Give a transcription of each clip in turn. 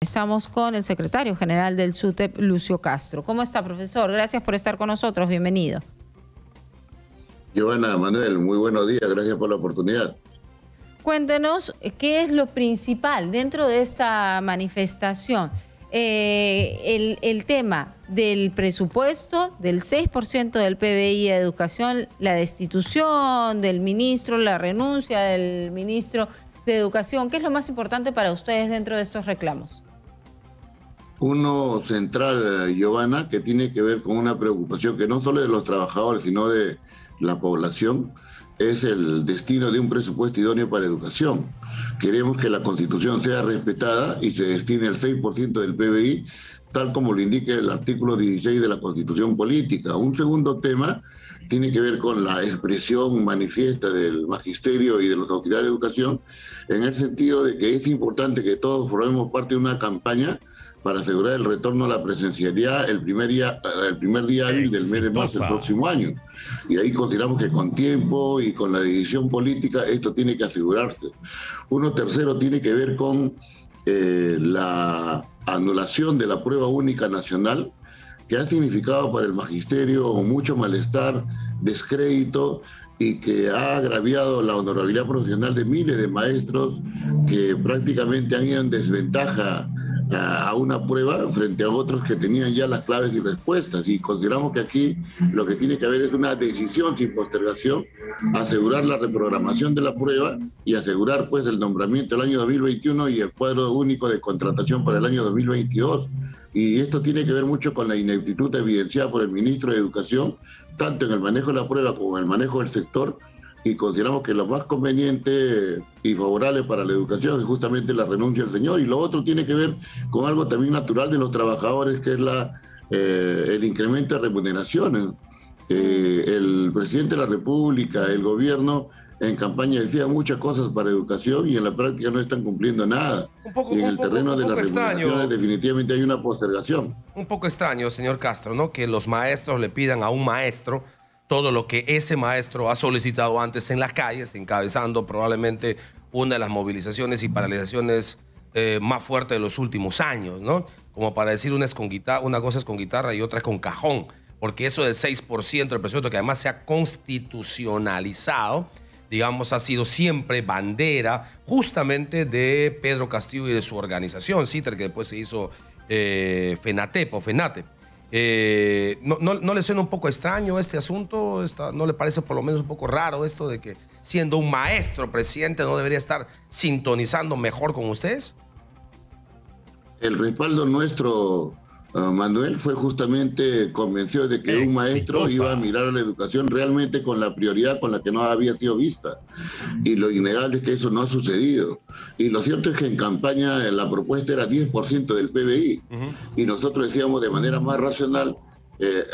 Estamos con el secretario general del SUTEP, Lucio Castro. ¿Cómo está, profesor? Gracias por estar con nosotros. Bienvenido. Giovanna, Manuel, muy buenos días. Gracias por la oportunidad. Cuéntenos qué es lo principal dentro de esta manifestación. El tema del presupuesto, del 6% del PBI a educación, la destitución del ministro, la renuncia del ministro de Educación. ¿Qué es lo más importante para ustedes dentro de estos reclamos? Uno central, Giovanna, que tiene que ver con una preocupación que no solo de los trabajadores, sino de la población, es el destino de un presupuesto idóneo para educación. Queremos que la Constitución sea respetada y se destine el 6% del PBI, tal como lo indica el artículo 16 de la Constitución Política. Un segundo tema tiene que ver con la expresión manifiesta del magisterio y de los autoridades de educación, en el sentido de que es importante que todos formemos parte de una campaña para asegurar el retorno a la presencialidad el primer día hábil del mes de marzo del próximo año. Y ahí consideramos que con tiempo y con la decisión política esto tiene que asegurarse. Uno tercero tiene que ver con la anulación de la prueba única nacional, que ha significado para el magisterio mucho malestar, descrédito, y que ha agraviado la honorabilidad profesional de miles de maestros que prácticamente han ido en desventaja a una prueba frente a otros que tenían ya las claves y respuestas, y consideramos que aquí lo que tiene que haber es una decisión sin postergación, asegurar la reprogramación de la prueba y asegurar pues el nombramiento del año 2021 y el cuadro único de contratación para el año 2022. Y esto tiene que ver mucho con la ineptitud evidenciada por el ministro de Educación, tanto en el manejo de la prueba como en el manejo del sector, y consideramos que lo más conveniente y favorable para la educación es justamente la renuncia del señor. Y lo otro tiene que ver con algo también natural de los trabajadores, que es el incremento de remuneraciones. El presidente de la República, el gobierno, en campaña decía muchas cosas para educación y en la práctica no están cumpliendo nada. Y en el terreno de las remuneraciones definitivamente hay una postergación. Un poco extraño, señor Castro, ¿no? Que los maestros le pidan a un maestro todo lo que ese maestro ha solicitado antes en las calles, encabezando probablemente una de las movilizaciones y paralizaciones más fuertes de los últimos años, ¿no? Como para decir una cosa es con guitarra y otra es con cajón, porque eso del 6% del presupuesto, que además se ha constitucionalizado, digamos, ha sido siempre bandera justamente de Pedro Castillo y de su organización, CITER, que después se hizo FENATEP o FENATE. ¿No le suena un poco extraño este asunto? ¿No le parece por lo menos un poco raro esto de que siendo un maestro presidente no debería estar sintonizando mejor con ustedes? El respaldo nuestro, Manuel, fue justamente convencido de que un maestro iba a mirar a la educación realmente con la prioridad con la que no había sido vista. Y lo innegable es que eso no ha sucedido. Y lo cierto es que en campaña la propuesta era 10% del PBI. Y nosotros decíamos de manera más racional,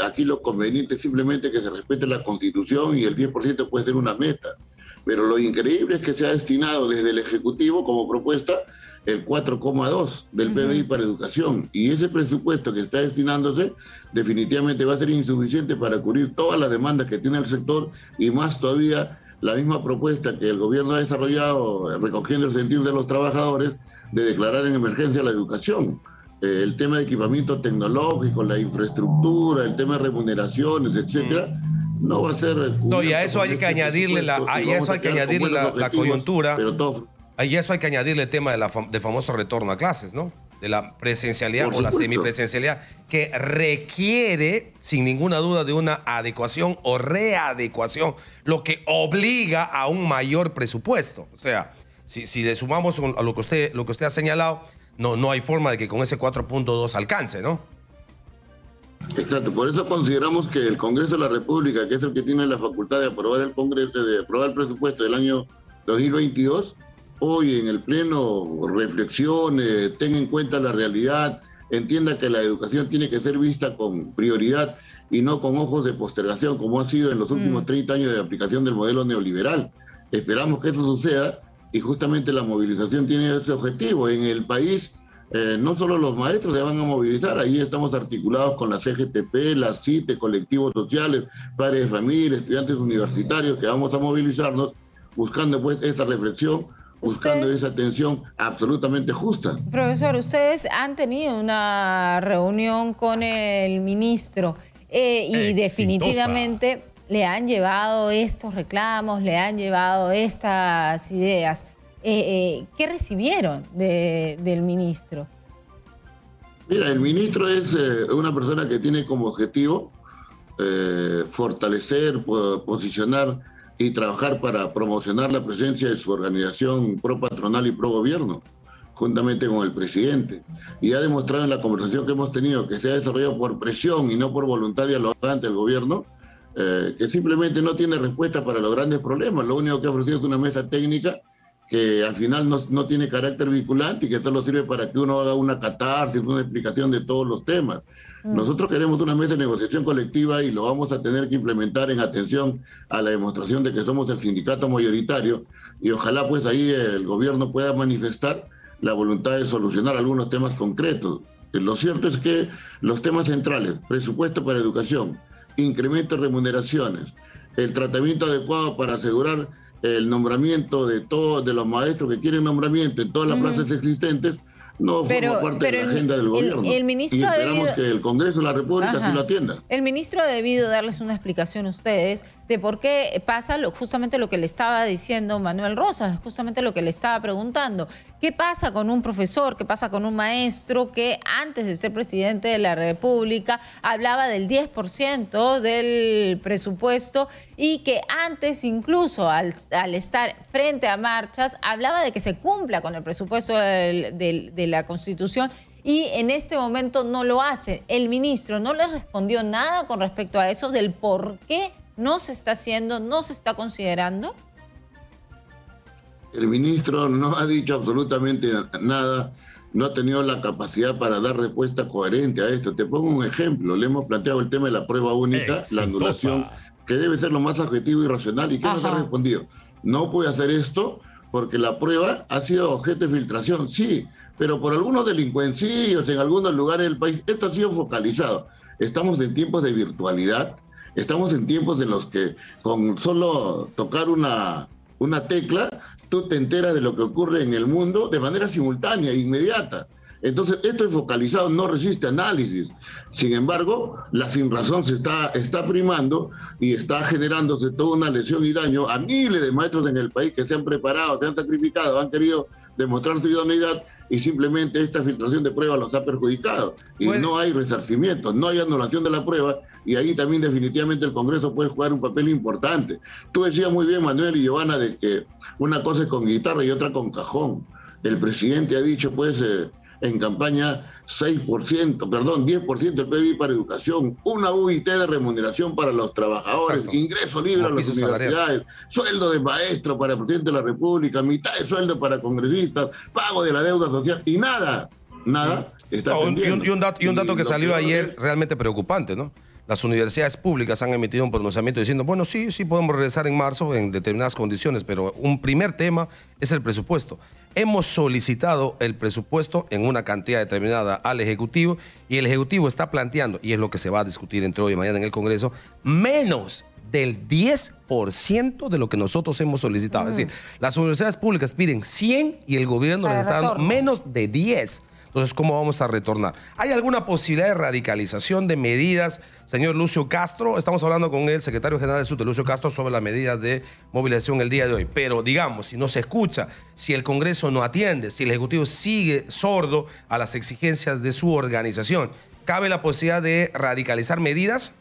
aquí lo conveniente es simplemente que se respete la Constitución y el 10% puede ser una meta. Pero lo increíble es que se ha destinado desde el Ejecutivo como propuesta el 4,2 del PBI para educación. Y ese presupuesto que está destinándose definitivamente va a ser insuficiente para cubrir todas las demandas que tiene el sector, y más todavía la misma propuesta que el gobierno ha desarrollado, recogiendo el sentir de los trabajadores, de declarar en emergencia la educación. El tema de equipamiento tecnológico, la infraestructura, el tema de remuneraciones, etcétera, no va a ser... No, y a eso hay que añadirle la coyuntura. Pero todo... Y eso hay que añadirle el tema del famoso retorno a clases, ¿no? De la presencialidad o la semipresencialidad, que requiere, sin ninguna duda, de una adecuación o readecuación, lo que obliga a un mayor presupuesto. O sea, si le sumamos a lo que usted ha señalado, no hay forma de que con ese 4.2 alcance, ¿no? Exacto, por eso consideramos que el Congreso de la República, que es el que tiene la facultad de aprobar el presupuesto del año 2022, hoy en el Pleno reflexione, tenga en cuenta la realidad, entienda que la educación tiene que ser vista con prioridad y no con ojos de postergación, como ha sido en los últimos 30 años de aplicación del modelo neoliberal. Esperamos que eso suceda y justamente la movilización tiene ese objetivo. En el país no solo los maestros se van a movilizar, ahí estamos articulados con la CGTP, la CITE, colectivos sociales, padres de familia, estudiantes universitarios, que vamos a movilizarnos buscando pues esta reflexión buscando esa atención absolutamente justa. Profesor, ustedes han tenido una reunión con el ministro y definitivamente le han llevado estos reclamos, le han llevado estas ideas. ¿Qué recibieron del ministro? Mira, el ministro es una persona que tiene como objetivo fortalecer, posicionar y trabajar para promocionar la presencia de su organización pro patronal y pro gobierno, juntamente con el presidente. Y ha demostrado en la conversación que hemos tenido, que se ha desarrollado por presión y no por voluntad dialogante del gobierno, que simplemente no tiene respuesta para los grandes problemas. Lo único que ha ofrecido es una mesa técnica que al final no tiene carácter vinculante y que solo sirve para que uno haga una catarsis, una explicación de todos los temas. Nosotros queremos una mesa de negociación colectiva y lo vamos a tener que implementar en atención a la demostración de que somos el sindicato mayoritario, y ojalá pues ahí el gobierno pueda manifestar la voluntad de solucionar algunos temas concretos. Lo cierto es que los temas centrales, presupuesto para educación, incremento de remuneraciones, el tratamiento adecuado para asegurar el nombramiento de todos de los maestros que quieren nombramiento en todas las plazas existentes, no forma parte de la agenda del gobierno. El ministro y esperamos que el Congreso de la República sí lo atienda. El ministro ha debido darles una explicación a ustedes de por qué pasa justamente lo que le estaba diciendo Manuel Rosas, justamente lo que le estaba preguntando. ¿Qué pasa con un profesor, qué pasa con un maestro que antes de ser presidente de la República hablaba del 10% del presupuesto y que antes incluso al estar frente a marchas hablaba de que se cumpla con el presupuesto de la Constitución, y en este momento no lo hace? El ministro no le respondió nada con respecto a eso, del por qué no se está haciendo, no se está considerando. El ministro no ha dicho absolutamente nada, no ha tenido la capacidad para dar respuesta coherente a esto. Te pongo un ejemplo, le hemos planteado el tema de la prueba única, la anulación, que debe ser lo más objetivo y racional, y que nos ha respondido: no puede hacer esto porque la prueba ha sido objeto de filtración. Sí, pero por algunos delincuencillos en algunos lugares del país, esto ha sido focalizado. Estamos en tiempos de virtualidad, estamos en tiempos en los que con solo tocar una tecla, tú te enteras de lo que ocurre en el mundo de manera simultánea, inmediata. Entonces, esto es focalizado, no resiste análisis. Sin embargo, la sinrazón se está primando y está generándose toda una lesión y daño a miles de maestros en el país que se han preparado, se han sacrificado, han querido demostrar su idoneidad, y simplemente esta filtración de pruebas los ha perjudicado. Y no hay resarcimiento, no hay anulación de la prueba, y ahí también definitivamente el Congreso puede jugar un papel importante. Tú decías muy bien, Manuel y Giovanna, de que una cosa es con guitarra y otra con cajón. El presidente ha dicho, pues, en campaña 10% del PIB para educación, una UIT de remuneración para los trabajadores, ingreso libre a las universidades, sueldo de maestro para el presidente de la República, mitad de sueldo para congresistas, pago de la deuda social, y nada está pendiente. Y un dato que salió ayer realmente preocupante, ¿no? Las universidades públicas han emitido un pronunciamiento diciendo, bueno, sí podemos regresar en marzo en determinadas condiciones, pero un primer tema es el presupuesto. Hemos solicitado el presupuesto en una cantidad determinada al Ejecutivo, y el Ejecutivo está planteando, y es lo que se va a discutir entre hoy y mañana en el Congreso, menos del 10% de lo que nosotros hemos solicitado. Es decir, las universidades públicas piden 100 y el gobierno les está dando menos de 10. Entonces, ¿cómo vamos a retornar? ¿Hay alguna posibilidad de radicalización de medidas, señor Lucio Castro? Estamos hablando con el secretario general del SUTE, Lucio Castro, sobre las medidas de movilización el día de hoy. Pero, digamos, si no se escucha, si el Congreso no atiende, si el Ejecutivo sigue sordo a las exigencias de su organización, ¿cabe la posibilidad de radicalizar medidas?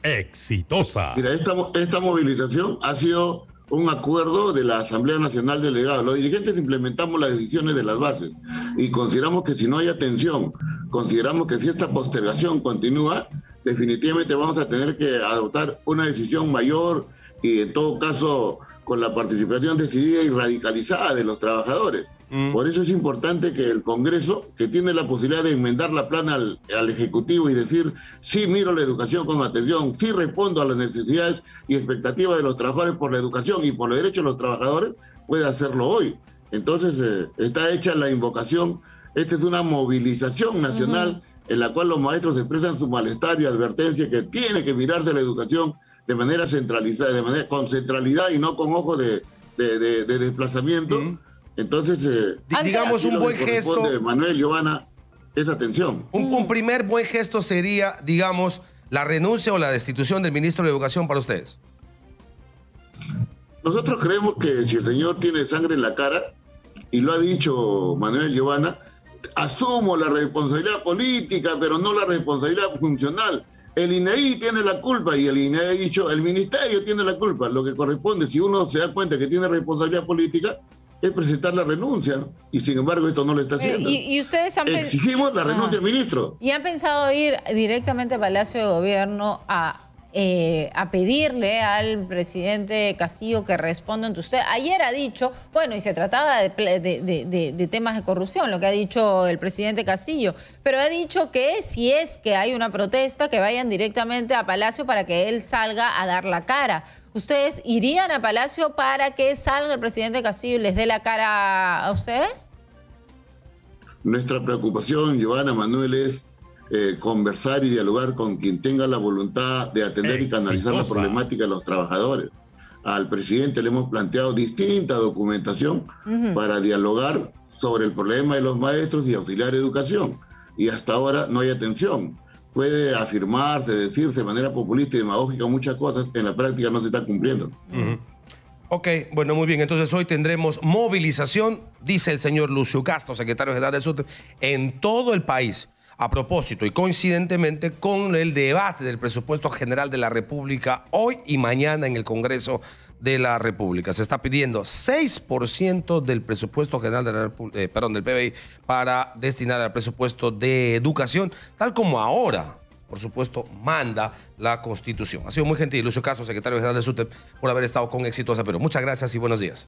Exitosa. Mira, esta movilización ha sido un acuerdo de la Asamblea Nacional Delegada. Los dirigentes implementamos las decisiones de las bases y consideramos que si no hay atención, consideramos que si esta postergación continúa, definitivamente vamos a tener que adoptar una decisión mayor y, en todo caso, con la participación decidida y radicalizada de los trabajadores. Por eso es importante que el Congreso, que tiene la posibilidad de enmendar la plana al Ejecutivo y decir, sí miro la educación con atención, sí respondo a las necesidades y expectativas de los trabajadores por la educación y por los derechos de los trabajadores, puede hacerlo hoy. Entonces, está hecha la invocación. Esta es una movilización nacional en la cual los maestros expresan su malestar y advertencia que tiene que mirarse la educación de manera centralizada, con centralidad y no con ojos de desplazamiento, Entonces, digamos aquí un lo buen que gesto. corresponde, Manuel, Giovanna, es atención. Un primer buen gesto sería, digamos, la renuncia o la destitución del ministro de Educación para ustedes. Nosotros creemos que si el señor tiene sangre en la cara, y lo ha dicho Manuel, Giovanna, asumo la responsabilidad política, pero no la responsabilidad funcional. El INEI tiene la culpa y el INEI ha dicho, el ministerio tiene la culpa. Lo que corresponde, si uno se da cuenta que tiene responsabilidad política, es presentar la renuncia, ¿no? Y sin embargo esto no lo está haciendo. Y ustedes han exigimos la renuncia del ministro. ¿Y han pensado ir directamente a Palacio de Gobierno a pedirle al presidente Castillo que responda ante usted? Ayer ha dicho, bueno, y se trataba de temas de corrupción, lo que ha dicho el presidente Castillo, pero ha dicho que si es que hay una protesta, que vayan directamente a Palacio para que él salga a dar la cara. ¿Ustedes irían a Palacio para que salga el presidente Castillo y les dé la cara a ustedes? Nuestra preocupación, Giovanna, Manuel, es conversar y dialogar con quien tenga la voluntad de atender y canalizar la problemática de los trabajadores. Al presidente le hemos planteado distinta documentación para dialogar sobre el problema de los maestros y auxiliar de educación. Y hasta ahora no hay atención. Puede afirmarse, decirse de manera populista y demagógica muchas cosas, en la práctica no se está cumpliendo. Ok, bueno, muy bien. Entonces hoy tendremos movilización, dice el señor Lucio Castro, secretario general del SUTEP, en todo el país. A propósito y coincidentemente con el debate del presupuesto general de la República hoy y mañana en el Congreso de la República. Se está pidiendo 6% del presupuesto general de la del PBI para destinar al presupuesto de educación, tal como ahora, por supuesto, manda la Constitución. Ha sido muy gentil Lucio Castro, secretario general del SUTEP, por haber estado con Exitosa Perú. Muchas gracias y buenos días.